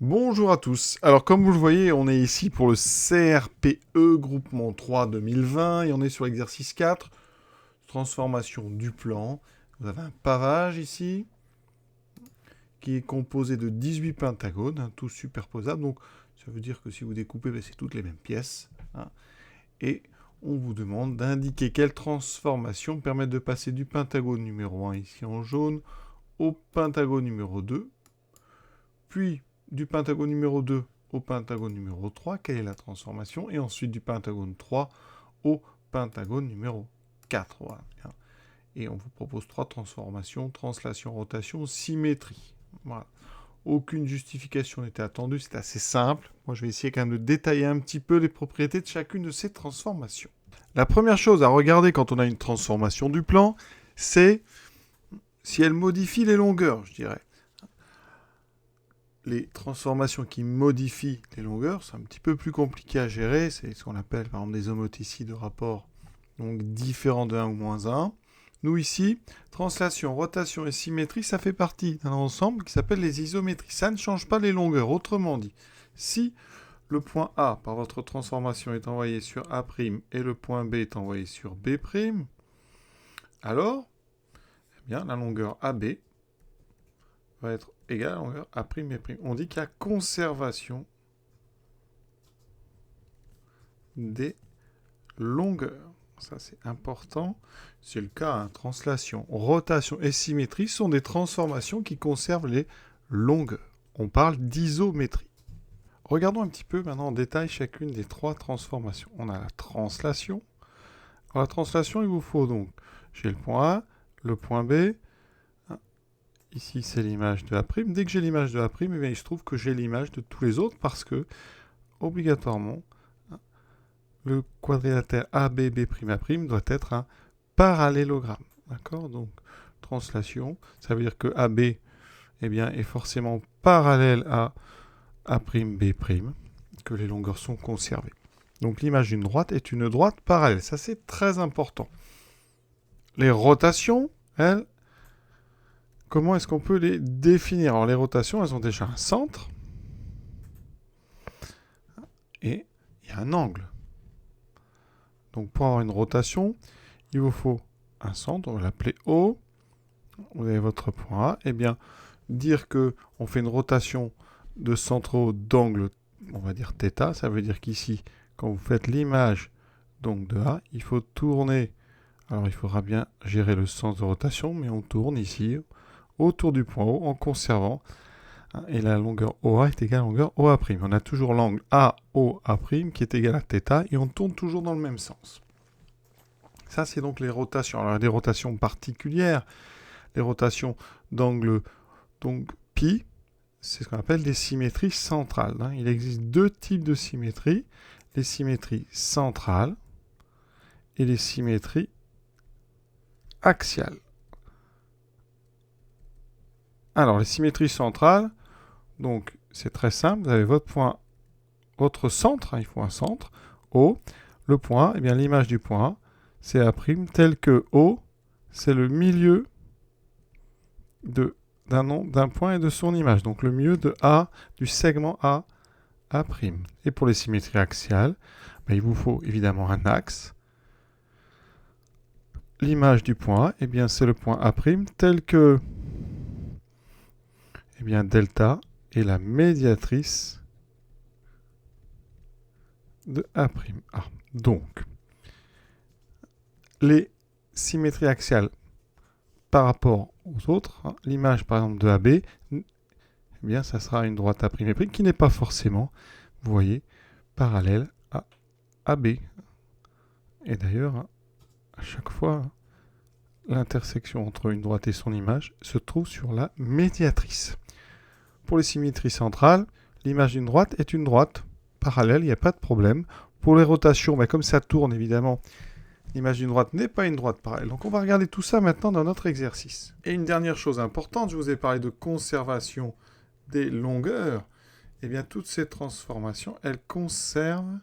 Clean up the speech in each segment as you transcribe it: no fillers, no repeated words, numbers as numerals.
Bonjour à tous. Alors comme vous le voyez, on est ici pour le CRPE Groupement 3 2020 et on est sur l'exercice 4, transformation du plan. Vous avez un pavage ici qui est composé de 18 pentagones, tous superposables. Donc ça veut dire que si vous découpez, c'est toutes les mêmes pièces. Et on vous demande d'indiquer quelles transformations permettent de passer du pentagone numéro 1 ici en jaune au pentagone numéro 2, puis du pentagone numéro 2 au pentagone numéro 3, quelle est la transformation, et ensuite du pentagone 3 au pentagone numéro 4. Voilà. Et on vous propose 3 transformations, translation, rotation, symétrie. Voilà. Aucune justification n'était attendue, c'est assez simple. Moi, je vais essayer quand même de détailler un petit peu les propriétés de chacune de ces transformations. La première chose à regarder quand on a une transformation du plan, c'est si elle modifie les longueurs, je dirais. Les transformations qui modifient les longueurs, c'est un petit peu plus compliqué à gérer. C'est ce qu'on appelle par exemple des homothéties de rapport donc différents de 1 ou moins 1. Nous ici, translation, rotation et symétrie, ça fait partie d'un ensemble qui s'appelle les isométries. Ça ne change pas les longueurs. Autrement dit, si le point A par votre transformation est envoyé sur A' et le point B est envoyé sur B', alors eh bien, la longueur AB va être égale à la longueur A', B'. On dit qu'il y a conservation des longueurs. Ça, c'est important. C'est le cas, hein. Translation, rotation et symétrie sont des transformations qui conservent les longueurs. On parle d'isométrie. Regardons un petit peu maintenant en détail chacune des 3 transformations. On a la translation. Dans la translation, il vous faut donc, j'ai le point A, le point B. Ici, c'est l'image de A'. Dès que j'ai l'image de A', eh bien, il se trouve que j'ai l'image de tous les autres parce que, obligatoirement, le quadrilatère AB'B'A' doit être un parallélogramme. D'accord? Donc, translation, ça veut dire que AB eh bien, est forcément parallèle à A'B', que les longueurs sont conservées. Donc, l'image d'une droite est une droite parallèle. Ça, c'est très important. Les rotations, elles, comment est-ce qu'on peut les définir? Alors, les rotations, elles ont déjà un centre et il y a un angle. Donc, pour avoir une rotation, il vous faut un centre, on va l'appeler O. Vous avez votre point A. Eh bien, dire qu'on fait une rotation de centre O d'angle, on va dire θ, ça veut dire qu'ici, quand vous faites l'image donc de A, il faut tourner. Alors, il faudra bien gérer le sens de rotation, mais on tourne ici autour du point O en conservant. Et la longueur OA est égale à la longueur OA'. On a toujours l'angle AOA' qui est égal à θ et on tourne toujours dans le même sens. Ça, c'est donc les rotations. Alors, il y a des rotations particulières, les rotations d'angle donc pi, c'est ce qu'on appelle des symétries centrales. Il existe 2 types de symétries, les symétries centrales et les symétries axiales. Alors, les symétries centrales, donc c'est très simple, vous avez votre point, votre centre, il faut un centre, O. Le point, eh bien l'image du point, c'est A', tel que O, c'est le milieu d'un point et de son image. Donc le milieu de A, du segment A'. Et pour les symétries axiales, il vous faut évidemment un axe. L'image du point A, eh bien, c'est le point A', tel que eh bien, delta est la médiatrice de A'. Donc, les symétries axiales par rapport aux autres, l'image par exemple de AB, eh bien, ça sera une droite A', qui n'est pas forcément, vous voyez, parallèle à AB. Et d'ailleurs, à chaque fois, l'intersection entre une droite et son image se trouve sur la médiatrice. Pour les symétries centrales, l'image d'une droite est une droite parallèle, il n'y a pas de problème. Pour les rotations, comme ça tourne évidemment, l'image d'une droite n'est pas une droite parallèle. Donc on va regarder tout ça maintenant dans notre exercice. Et une dernière chose importante, je vous ai parlé de conservation des longueurs. Eh bien, toutes ces transformations, elles conservent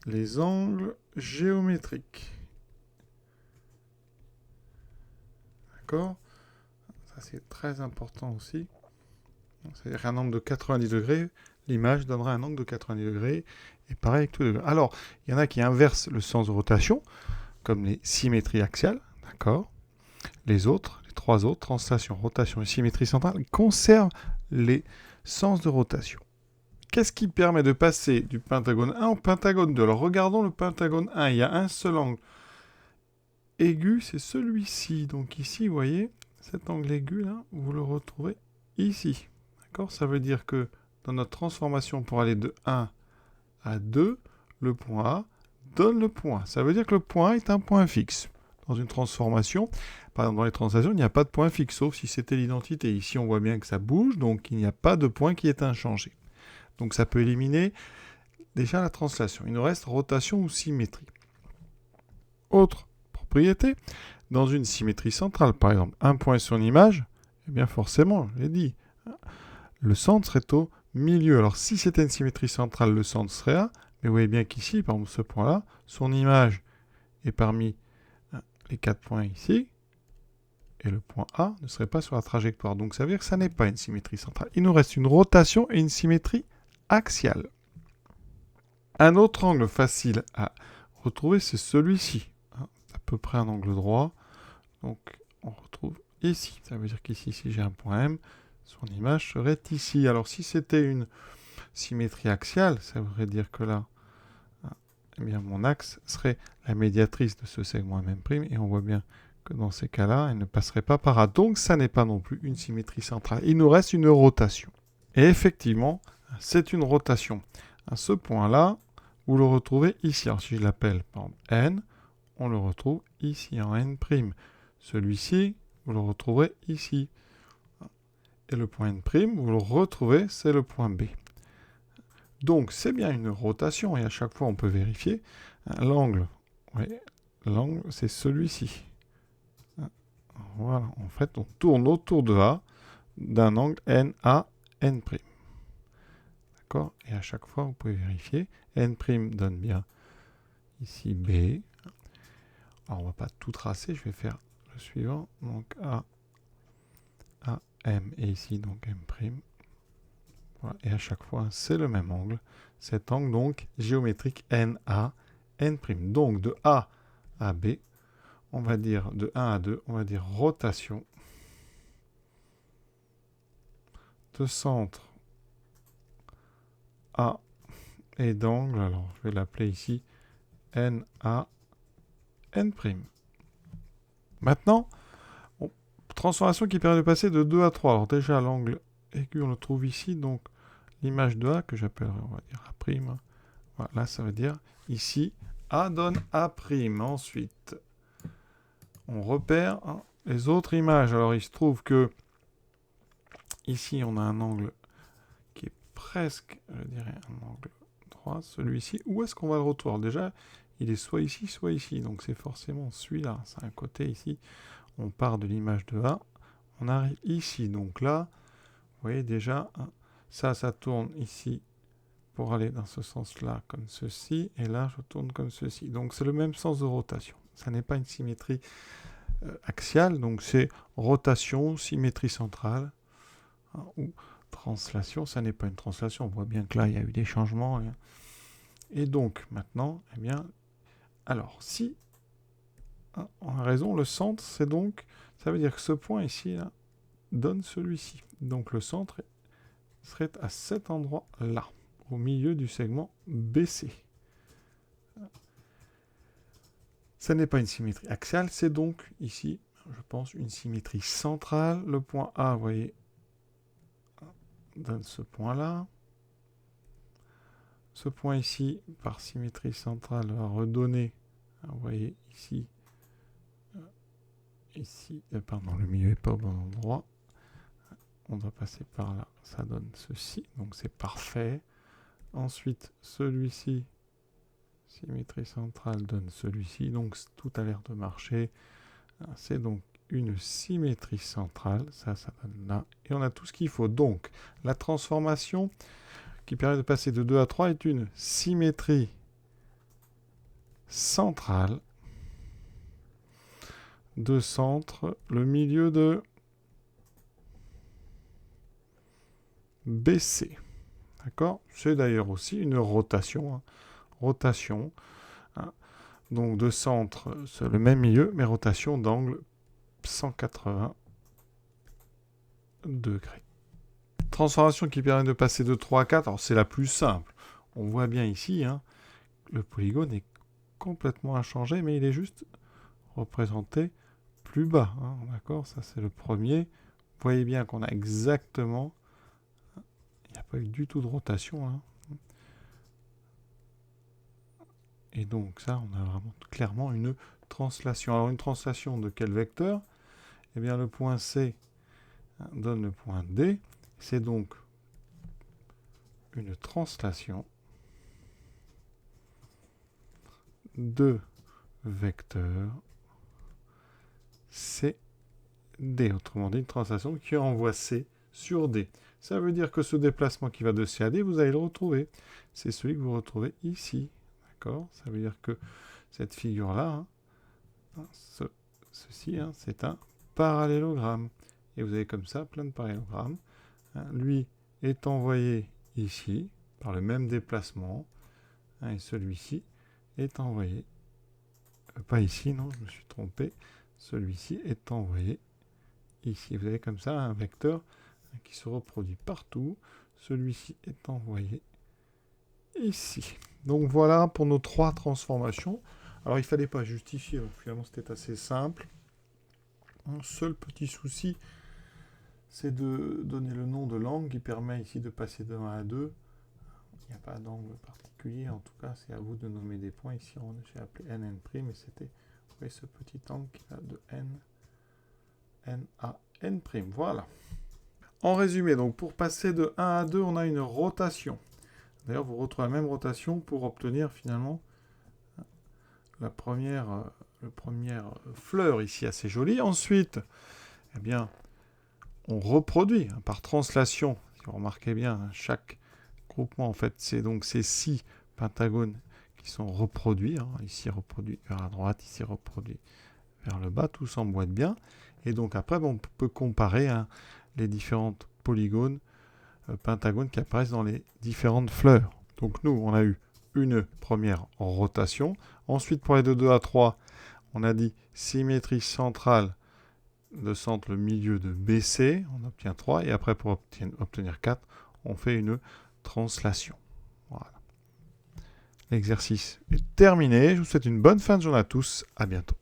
les angles géométriques. D'accord? Ça, c'est très important aussi. C'est-à-dire un angle de 90 degrés, l'image donnera un angle de 90 degrés, et pareil avec tous les degrés. Alors, il y en a qui inversent le sens de rotation, comme les symétries axiales, d'accord. Les trois autres, translation, rotation et symétrie centrale, conservent les sens de rotation. Qu'est-ce qui permet de passer du pentagone 1 au pentagone 2? Alors, regardons le pentagone 1, il y a un seul angle aigu, c'est celui-ci. Donc ici, vous voyez, cet angle aigu, là, vous le retrouvez ici. D'accord? Ça veut dire que dans notre transformation pour aller de 1 à 2, le point A donne le point. Ça veut dire que le point A est un point fixe. Dans une transformation, par exemple dans les translations, il n'y a pas de point fixe, sauf si c'était l'identité. Ici, on voit bien que ça bouge, donc il n'y a pas de point qui est inchangé. Donc ça peut éliminer déjà la translation. Il nous reste rotation ou symétrie. Autre propriété, dans une symétrie centrale, par exemple, un point sur une image, eh bien forcément, je l'ai dit, le centre serait au milieu. Alors si c'était une symétrie centrale, le centre serait A, mais vous voyez bien qu'ici, par exemple ce point-là, son image est parmi les 4 points ici, et le point A ne serait pas sur la trajectoire. Donc ça veut dire que ça n'est pas une symétrie centrale. Il nous reste une rotation et une symétrie axiale. Un autre angle facile à retrouver, c'est celui-ci. À peu près un angle droit. Donc on retrouve ici. Ça veut dire qu'ici, si j'ai un point M, son image serait ici. Alors si c'était une symétrie axiale, ça voudrait dire que là, eh bien, mon axe serait la médiatrice de ce segment M', et on voit bien que dans ces cas-là, elle ne passerait pas par A. Donc ça n'est pas non plus une symétrie centrale. Il nous reste une rotation. Et effectivement, c'est une rotation. À ce point-là, vous le retrouvez ici. Alors si je l'appelle par exemple N, on le retrouve ici en N'. Celui-ci, vous le retrouverez ici. Et le point N', vous le retrouvez, c'est le point B. Donc, c'est bien une rotation, et à chaque fois, on peut vérifier. L'angle, l'angle, c'est celui-ci. Voilà, en fait, on tourne autour de A d'un angle NA, N'. D'accord? Et à chaque fois, vous pouvez vérifier. N' donne bien ici B. Alors, on ne va pas tout tracer, je vais faire le suivant. Donc, A, M, et ici, donc M'. Voilà. Et à chaque fois, c'est le même angle. Cet angle, donc, géométrique NA, N'. Donc, de A à B, on va dire de 1 à 2, on va dire rotation de centre A et d'angle, alors je vais l'appeler ici NA, N'. Maintenant, transformation qui permet de passer de 2 à 3. Alors déjà, l'angle aigu, on le trouve ici, donc l'image de A, que j'appellerai, on va dire A'. Voilà, là, ça veut dire ici, A donne A'. Ensuite, on repère les autres images. Alors, il se trouve que ici, on a un angle qui est presque, je dirais, un angle droit. Celui-ci, où est-ce qu'on va le retrouver? Déjà, il est soit ici, soit ici. Donc, c'est forcément celui-là. C'est un côté ici. On part de l'image de A. On arrive ici. Donc là, vous voyez déjà, ça tourne ici pour aller dans ce sens-là, comme ceci. Et là, je tourne comme ceci. Donc, c'est le même sens de rotation. Ça n'est pas une symétrie axiale. Donc, c'est rotation, symétrie centrale. Ou translation. Ça n'est pas une translation. On voit bien que là, il y a eu des changements. Et donc, maintenant, eh bien, alors, si on a raison, le centre, c'est donc, ça veut dire que ce point ici, là, donne celui-ci. Donc, le centre serait à cet endroit-là, au milieu du segment BC. Ça n'est pas une symétrie axiale, c'est donc ici, je pense, une symétrie centrale. Le point A, vous voyez, donne ce point-là. Ce point ici, par symétrie centrale, va redonner, vous voyez, ici, pardon, le milieu n'est pas au bon endroit. On doit passer par là, ça donne ceci, donc c'est parfait. Ensuite, celui-ci, symétrie centrale, donne celui-ci, donc tout a l'air de marcher. C'est donc une symétrie centrale, ça donne là, et on a tout ce qu'il faut. Donc, la transformation qui permet de passer de 2 à 3 est une symétrie centrale de centre, le milieu de BC. D'accord? C'est d'ailleurs aussi une rotation. Hein. Rotation. Hein. Donc de centre, c'est le même milieu, mais rotation d'angle 180 degrés. Transformation qui permet de passer de 3 à 4. Alors c'est la plus simple. On voit bien ici, hein, le polygone est complètement inchangé, mais il est juste représenté plus bas. Hein, d'accord? Ça c'est le premier. Vous voyez bien qu'on a exactement... Il n'y a pas eu du tout de rotation. Hein. Et donc ça, on a vraiment clairement une translation. Alors une translation de quel vecteur? Eh bien le point C donne le point D. C'est donc une translation de vecteur C, D. Autrement dit, une translation qui envoie C sur D. Ça veut dire que ce déplacement qui va de C à D, vous allez le retrouver. C'est celui que vous retrouvez ici. D'accord? Ça veut dire que cette figure-là, hein, ceci, hein, c'est un parallélogramme. Et vous avez comme ça plein de parallélogrammes. Hein, lui est envoyé ici, par le même déplacement. Hein, et celui-ci est envoyé... pas ici, non, je me suis trompé. Celui-ci est envoyé ici. Vous avez comme ça un vecteur qui se reproduit partout. Celui-ci est envoyé ici. Donc voilà pour nos 3 transformations. Alors il ne fallait pas justifier, donc finalement c'était assez simple. Un seul petit souci, c'est de donner le nom de l'angle qui permet ici de passer de 1 à 2. Il n'y a pas d'angle particulier, en tout cas c'est à vous de nommer des points. Ici j'ai appelé n, n', et c'était, vous voyez, ce petit angle qui va de n à n'. Voilà. En résumé, donc pour passer de 1 à 2, on a une rotation. D'ailleurs, vous retrouvez la même rotation pour obtenir finalement la première fleur ici assez jolie. Ensuite, eh bien, on reproduit hein, par translation. Si vous remarquez bien, chaque groupement, en fait, c'est donc ces 6 pentagones qui sont reproduits. Hein, ici reproduit vers la droite, ici reproduit vers le bas. Tout s'emboîte bien. Et donc après, on peut comparer hein, les différentes polygones, pentagones qui apparaissent dans les différentes fleurs. Donc nous, on a eu une première rotation. Ensuite, pour les de 2 à 3, on a dit symétrie centrale de centre le milieu de BC, on obtient 3. Et après, pour obtenir 4, on fait une translation. Voilà. L'exercice est terminé. Je vous souhaite une bonne fin de journée à tous. À bientôt.